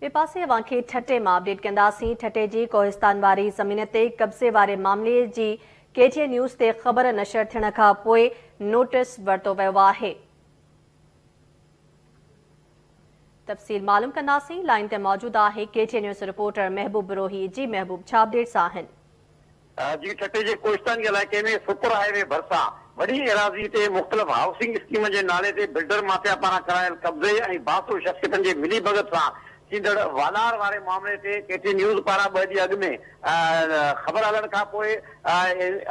ॿिए पासे अव्हांखे ठटे मां अपडेट कंदासीं। ठटे जी कोहिस्तान वारी ज़मीन ते कब्ज़े वारे मामले जी KTN न्यूज़ ते ख़बर नशर थियण खां पोइ नोटिस वरितो वियो आहे। तफ़सील मालूम कंदासीं। लाइन ते मौजूद आहे KTN न्यूज़ रिपोर्टर महबूब बिरोही। जी महबूब, छा अपडेट्स आहिनि? जी, ठटे जे कोहिस्तान इलाइक़े में सुपर हाईवे भरिसां वॾी एराज़ी ते मुख़्तलिफ़ हाउसिंग स्कीम जे नाले ते बिल्डर माफ़िया पारां करायल कब्ज़े ऐं बासु शख़्सियतनि जे मिली भगत सां थींदड़ वाधार वारे मामले ते KTN न्यूज़ पारां 2 ॾींहं अॻु में ख़बर हलण खां पोइ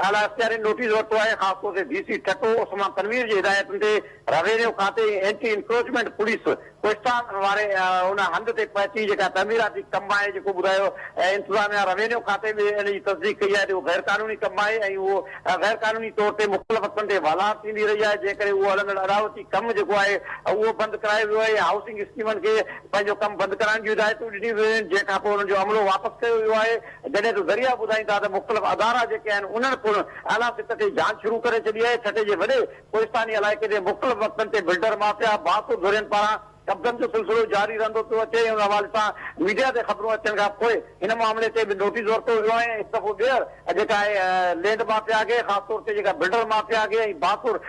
आला इख़्तियारी नोटिस वरितो आहे। ख़ासि तौर ते DC ठटो उस्मा तनवीर जी हिदायतुनि ते रेवेन्यू खाते एंटी इंक्रोचमेंट पुलिस कोहिस्तान वारे उन हंध ते पहुची जेका तमीराती कमु आहे जेको ॿुधायो इंतज़ामिया रेवेन्यू खाते में इन जी तस्दीक कई आहे उहो गैर क़ानूनी कमु आहे ऐं उहो गैर क़ानूनी तौर ते मुख़्तलिफ़ हक़नि ते वालार थींदी रही आहे। जंहिं करे उहो हलंदड़ अदावती कमु जेको आहे उहो बंदि करायो वियो आहे। हाउसिंग स्कीमनि खे पंहिंजो कमु बंदि कराइण जूं हिदायतूं ॾिनियूं वियूं आहिनि, जंहिंखां पोइ हुननि जो अमलो वापसि कयो वियो आहे। जॾहिं त ज़रिया ॿुधाईंदा त मुख़्तलिफ़ अदारा जेके आहिनि उन्हनि पिणु आला सित ते जांच शुरू करे छॾी आहे। ठटे जे वॾे कोहिस्तानी इलाइक़े ते मुख़्तलिफ़ वक़्तनि ते बिल्डर माफ़िया बासु धुरियनि पारां कब्ज़नि जो सिलसिलो जारी रहंदो पियो अचे। उन हवाले सां मीडिया ते ख़बरूं अचण खां पोइ हिन मामले ते बि नोटिस वरितो वियो आहे। हिकु दफ़ो ॿीहर जेका आहे लैंड माफ़िया खे, ख़ासि तौर ते जेका बिल्डर माफ़िया खे ऐं बासुर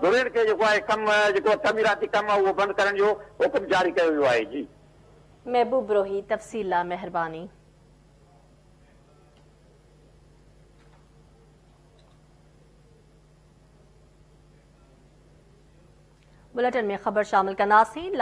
धुरियनि खे जेको आहे कमु जेको तमीराती कमु आहे उहो बंदि करण जो हुकुम जारी कयो वियो आहे। जी महबूब बिरोही, तफ़सील लाइ महिरबानी। बुलेटिन में ख़बर शामिल कंदासीं।